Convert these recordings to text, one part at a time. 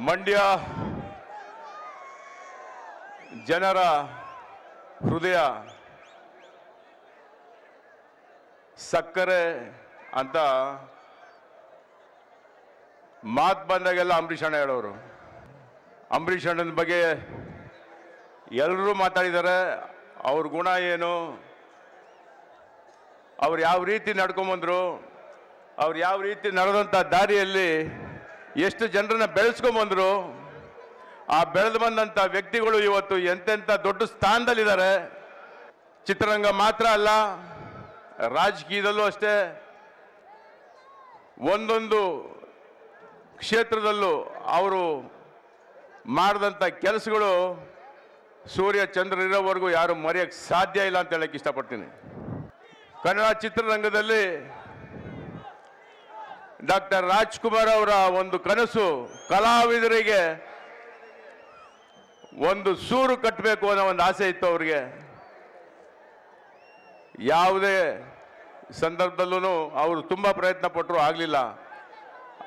ಮಂಡ್ಯ ಜನರ ಹೃದಯ ಸಕ್ಕರೆ ಅಂತ ಮಾತು ಬಂದಾಗೆಲ್ಲ ಅಂಬರೀಷ್ ಅಣ್ಣ ಹೇಳೋರು. ಅಂಬರೀಷ್ ಅಣ್ಣನ ಬಗ್ಗೆ ಎಲ್ಲರೂ ಮಾತಾಡಿದ್ದಾರೆ. ಅವ್ರ ಗುಣ ಏನು, ಅವ್ರು ಯಾವ ರೀತಿ ನಡ್ಕೊಂಬಂದ್ರು, ಅವ್ರು ಯಾವ ರೀತಿ ನಡೆದಂಥ ದಾರಿಯಲ್ಲಿ ಎಷ್ಟು ಜನರನ್ನ ಬೆಳೆಸ್ಕೊಂಬಂದ್ರು, ಆ ಬೆಳೆದು ಬಂದಂಥ ವ್ಯಕ್ತಿಗಳು ಇವತ್ತು ಎಂತೆಂಥ ದೊಡ್ಡ ಸ್ಥಾನದಲ್ಲಿದ್ದಾರೆ. ಚಿತ್ರರಂಗ ಮಾತ್ರ ಅಲ್ಲ, ರಾಜಕೀಯದಲ್ಲೂ ಅಷ್ಟೇ, ಒಂದೊಂದು ಕ್ಷೇತ್ರದಲ್ಲೂ ಅವರು ಮಾಡಿದಂಥ ಕೆಲಸಗಳು ಸೂರ್ಯ ಚಂದ್ರ ಇರೋವರೆಗೂ ಯಾರು ಮರೆಯೋಕ್ಕೆ ಸಾಧ್ಯ ಇಲ್ಲ ಅಂತ ಹೇಳಕ್ಕೆ ಇಷ್ಟಪಡ್ತೀನಿ. ಕನ್ನಡ ಚಿತ್ರರಂಗದಲ್ಲಿ ಡಾಕ್ಟರ್ ರಾಜ್ಕುಮಾರ್ ಅವರ ಒಂದು ಕನಸು ಕಲಾವಿದರಿಗೆ ಒಂದು ಸೂರು ಕಟ್ಟಬೇಕು ಅನ್ನೋ ಒಂದು ಆಸೆ ಇತ್ತು ಅವ್ರಿಗೆ. ಯಾವುದೇ ಸಂದರ್ಭದಲ್ಲೂ ಅವರು ತುಂಬ ಪ್ರಯತ್ನ ಪಟ್ಟರು, ಆಗಲಿಲ್ಲ.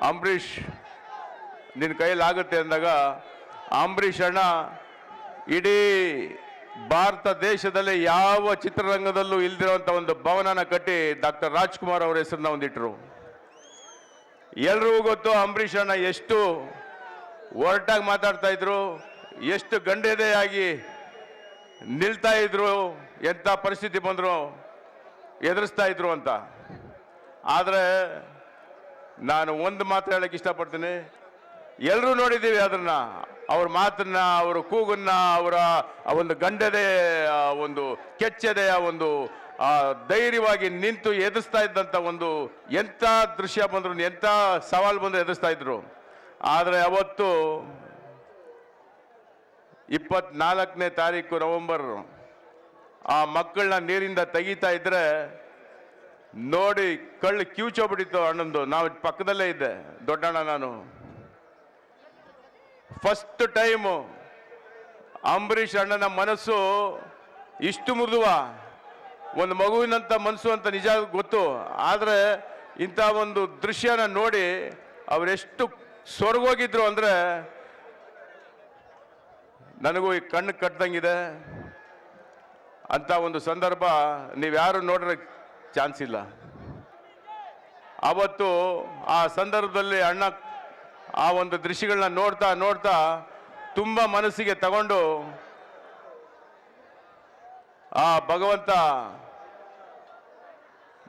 ಅಂಬರೀಷ್ ನಿನ್ನ ಕೈಲಾಗುತ್ತೆ ಅಂದಾಗ ಅಂಬರೀಷ್ ಅಣ್ಣ ಇಡೀ ಭಾರತ ದೇಶದಲ್ಲಿ ಯಾವ ಚಿತ್ರರಂಗದಲ್ಲೂ ಇಲ್ದಿರೋಂಥ ಒಂದು ಭವನನ ಕಟ್ಟಿ ಡಾಕ್ಟರ್ ರಾಜ್ಕುಮಾರ್ ಅವರ ಹೆಸರನ್ನ ಒಂದಿಟ್ರು. ಎಲ್ರಿಗೂ ಗೊತ್ತು ಅಂಬರೀಷ್ ಅಣ್ಣ ಎಷ್ಟು ಒರಟಾಗಿ ಮಾತಾಡ್ತಾ ಇದ್ರು, ಎಷ್ಟು ಗಂಡೆದೆಯಾಗಿ ನಿಲ್ತಾ ಇದ್ರು, ಎಂಥ ಪರಿಸ್ಥಿತಿ ಬಂದರು ಎದುರಿಸ್ತಾ ಇದ್ರು ಅಂತ. ಆದರೆ ನಾನು ಒಂದು ಮಾತು ಹೇಳಕ್ಕೆ ಇಷ್ಟಪಡ್ತೀನಿ, ಎಲ್ಲರೂ ನೋಡಿದ್ದೀವಿ ಅದನ್ನ, ಅವ್ರ ಮಾತನ್ನ, ಅವರ ಕೂಗನ್ನ, ಅವರ ಒಂದು ಗಂಡದೆ, ಒಂದು ಕೆಚ್ಚದೆಯ ಒಂದು ಧೈರ್ಯವಾಗಿ ನಿಂತು ಎದುರಿಸ್ತಾ ಇದ್ದಂಥ ಒಂದು ಎಂಥ ದೃಶ್ಯ ಬಂದ್ರು, ಎಂಥ ಸವಾಲು ಬಂದ್ರು ಎದುರಿಸ್ತಾ ಇದ್ರು. ಆದರೆ ಅವತ್ತು 24ನೇ ತಾರೀಕು ನವೆಂಬರ್ ಆ ಮಕ್ಕಳನ್ನ ನೀರಿಂದ ತೆಗಿತಾ ಇದ್ರೆ ನೋಡಿ ಕಳ್ಳು ಕಿವುಚೋಗ್ಬಿಟ್ಟಿತ್ತು ಅಣ್ಣಂದು. ನಾವು ಪಕ್ಕದಲ್ಲೇ ಇದ್ದೆ, ದೊಡ್ಡಣ್ಣ ನಾನು. ಫಸ್ಟ್ ಟೈಮು ಅಂಬರೀಷ್ ಅಣ್ಣನ ಮನಸ್ಸು ಇಷ್ಟು ಮೃದುವ, ಒಂದು ಮಗುವಿನಂಥ ಮನಸ್ಸು ಅಂತ ನಿಜ ಗೊತ್ತು. ಆದರೆ ಇಂಥ ಒಂದು ದೃಶ್ಯನ ನೋಡಿ ಅವರೆಷ್ಟು ಸೊರಗೋಗಿದ್ರು ಅಂದರೆ ನನಗೂ ಈ ಕಣ್ಣು ಕಟ್ಟದಂಗಿದೆ. ಅಂಥ ಒಂದು ಸಂದರ್ಭ ನೀವ್ಯಾರು ನೋಡ್ರೆ ಚಾನ್ಸ್ ಇಲ್ಲ. ಅವತ್ತು ಆ ಸಂದರ್ಭದಲ್ಲಿ ಅಣ್ಣ ಆ ಒಂದು ದೃಶ್ಯಗಳನ್ನ ನೋಡ್ತಾ ನೋಡ್ತಾ ತುಂಬ ಮನಸ್ಸಿಗೆ ತಗೊಂಡು ಆ ಭಗವಂತ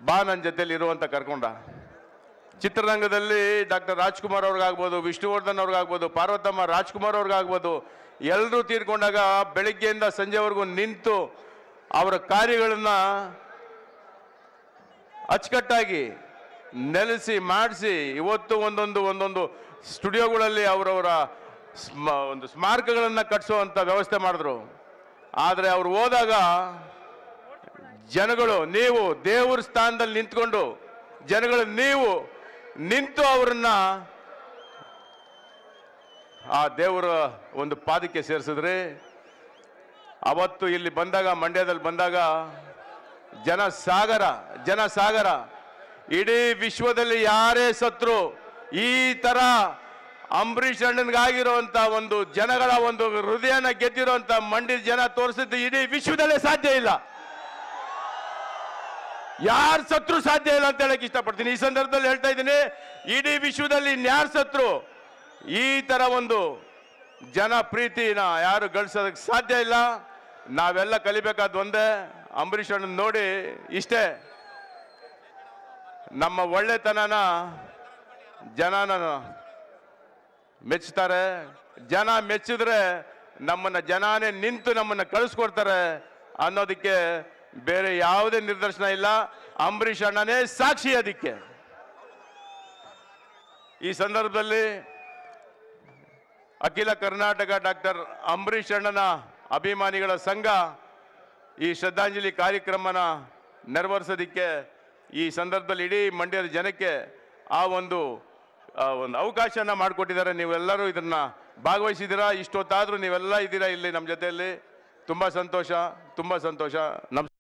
ಬಾ ನನ್ನ ಜೊತೆಲಿ ಇರುವಂತ ಕರ್ಕೊಂಡ. ಚಿತ್ರರಂಗದಲ್ಲಿ ಡಾಕ್ಟರ್ ರಾಜ್ಕುಮಾರ್ ಅವ್ರಿಗಾಗ್ಬೋದು, ವಿಷ್ಣುವರ್ಧನ್ ಅವ್ರಿಗಾಗ್ಬೋದು, ಪಾರ್ವತಮ್ಮ ರಾಜ್ಕುಮಾರ್ ಅವ್ರಿಗಾಗ್ಬೋದು, ಎಲ್ಲರೂ ತೀರ್ಕೊಂಡಾಗ ಬೆಳಿಗ್ಗೆಯಿಂದ ಸಂಜೆವರೆಗೂ ನಿಂತು ಅವರ ಕಾರ್ಯಗಳನ್ನ ಅಚ್ಚುಕಟ್ಟಾಗಿ ನೆಲೆಸಿ ಮಾಡಿಸಿ ಇವತ್ತು ಒಂದೊಂದು ಸ್ಟುಡಿಯೋಗಳಲ್ಲಿ ಅವರವರ ಒಂದು ಸ್ಮಾರಕಗಳನ್ನು ಕಟ್ಟಿಸುವಂಥ ವ್ಯವಸ್ಥೆ ಮಾಡಿದ್ರು. ಆದರೆ ಅವರು ಹೋದಾಗ ಜನಗಳು, ನೀವು ದೇವ್ರ ಸ್ಥಾನದಲ್ಲಿ ನಿಂತ್ಕೊಂಡು ಜನಗಳು ನೀವು ನಿಂತು ಅವರನ್ನ ಆ ದೇವರ ಒಂದು ಪಾದಕ್ಕೆ ಸೇರಿಸಿದ್ರಿ. ಅವತ್ತು ಇಲ್ಲಿ ಬಂದಾಗ, ಮಂಡ್ಯದಲ್ಲಿ ಬಂದಾಗ ಜನಸಾಗರ ಇಡೀ ವಿಶ್ವದಲ್ಲಿ ಯಾರೇ ಸತ್ರು ಈ ತರ ಅಂಬರೀಷ್ ಅಣ್ಣನ್ಗಾಗಿರುವಂತ ಒಂದು ಜನಗಳ ಒಂದು ಹೃದಯನ ಗೆದ್ದಿರುವಂತ ಮಂಡ್ಯ ಜನ ತೋರಿಸಿದ್ದು ಇಡೀ ವಿಶ್ವದಲ್ಲೇ ಸಾಧ್ಯ ಇಲ್ಲ. ಯಾರು ಸತ್ರು ಸಾಧ್ಯ ಇಲ್ಲ ಅಂತ ಹೇಳಕ್ ಇಷ್ಟಪಡ್ತೀನಿ. ಈ ಸಂದರ್ಭದಲ್ಲಿ ಹೇಳ್ತಾ ಇದ್ದೀನಿ, ಇಡೀ ವಿಶ್ವದಲ್ಲಿ ಇನ್ಯಾರು ಸತ್ರು ಈ ತರ ಒಂದು ಜನ ಪ್ರೀತಿನ ಯಾರು ಗಳಿಸೋದಕ್ಕೆ ಸಾಧ್ಯ ಇಲ್ಲ. ನಾವೆಲ್ಲ ಕಲಿಬೇಕಾದ ಒಂದೇ, ಅಂಬರೀಷ್ ಅಣ್ಣನ ನೋಡಿ ಇಷ್ಟೇ, ನಮ್ಮ ಒಳ್ಳೆತನನ ಜನನ ಮೆಚ್ಚುತ್ತಾರೆ. ಜನ ಮೆಚ್ಚಿದ್ರೆ ನಮ್ಮನ್ನ ಜನಾನೇ ನಿಂತು ನಮ್ಮನ್ನ ಕಳಿಸ್ಕೊಡ್ತಾರೆ ಅನ್ನೋದಕ್ಕೆ ಬೇರೆ ಯಾವುದೇ ನಿದರ್ಶನ ಇಲ್ಲ. ಅಂಬರೀಷ್ ಅಣ್ಣನೇ ಸಾಕ್ಷಿ ಅದಕ್ಕೆ. ಈ ಸಂದರ್ಭದಲ್ಲಿ ಅಖಿಲ ಕರ್ನಾಟಕ ಡಾಕ್ಟರ್ ಅಂಬರೀಷ್ ಅಣ್ಣನ ಅಭಿಮಾನಿಗಳ ಸಂಘ ಈ ಶ್ರದ್ಧಾಂಜಲಿ ಕಾರ್ಯಕ್ರಮನ ನೆರವೇರಿಸೋದಕ್ಕೆ ಈ ಸಂದರ್ಭದಲ್ಲಿ ಇಡೀ ಮಂಡ್ಯದ ಜನಕ್ಕೆ ಆ ಒಂದು ಅವಕಾಶನ ಮಾಡಿಕೊಟ್ಟಿದ್ದಾರೆ. ನೀವೆಲ್ಲರೂ ಇದನ್ನ ಭಾಗವಹಿಸಿದ್ದೀರಾ. ಇಷ್ಟೊತ್ತಾದರೂ ನೀವೆಲ್ಲ ಇದ್ದೀರಾ ಇಲ್ಲಿ ನಮ್ಮ ಜೊತೆಯಲ್ಲಿ. ತುಂಬ ಸಂತೋಷ. ನಮಸ್ಕಾರ.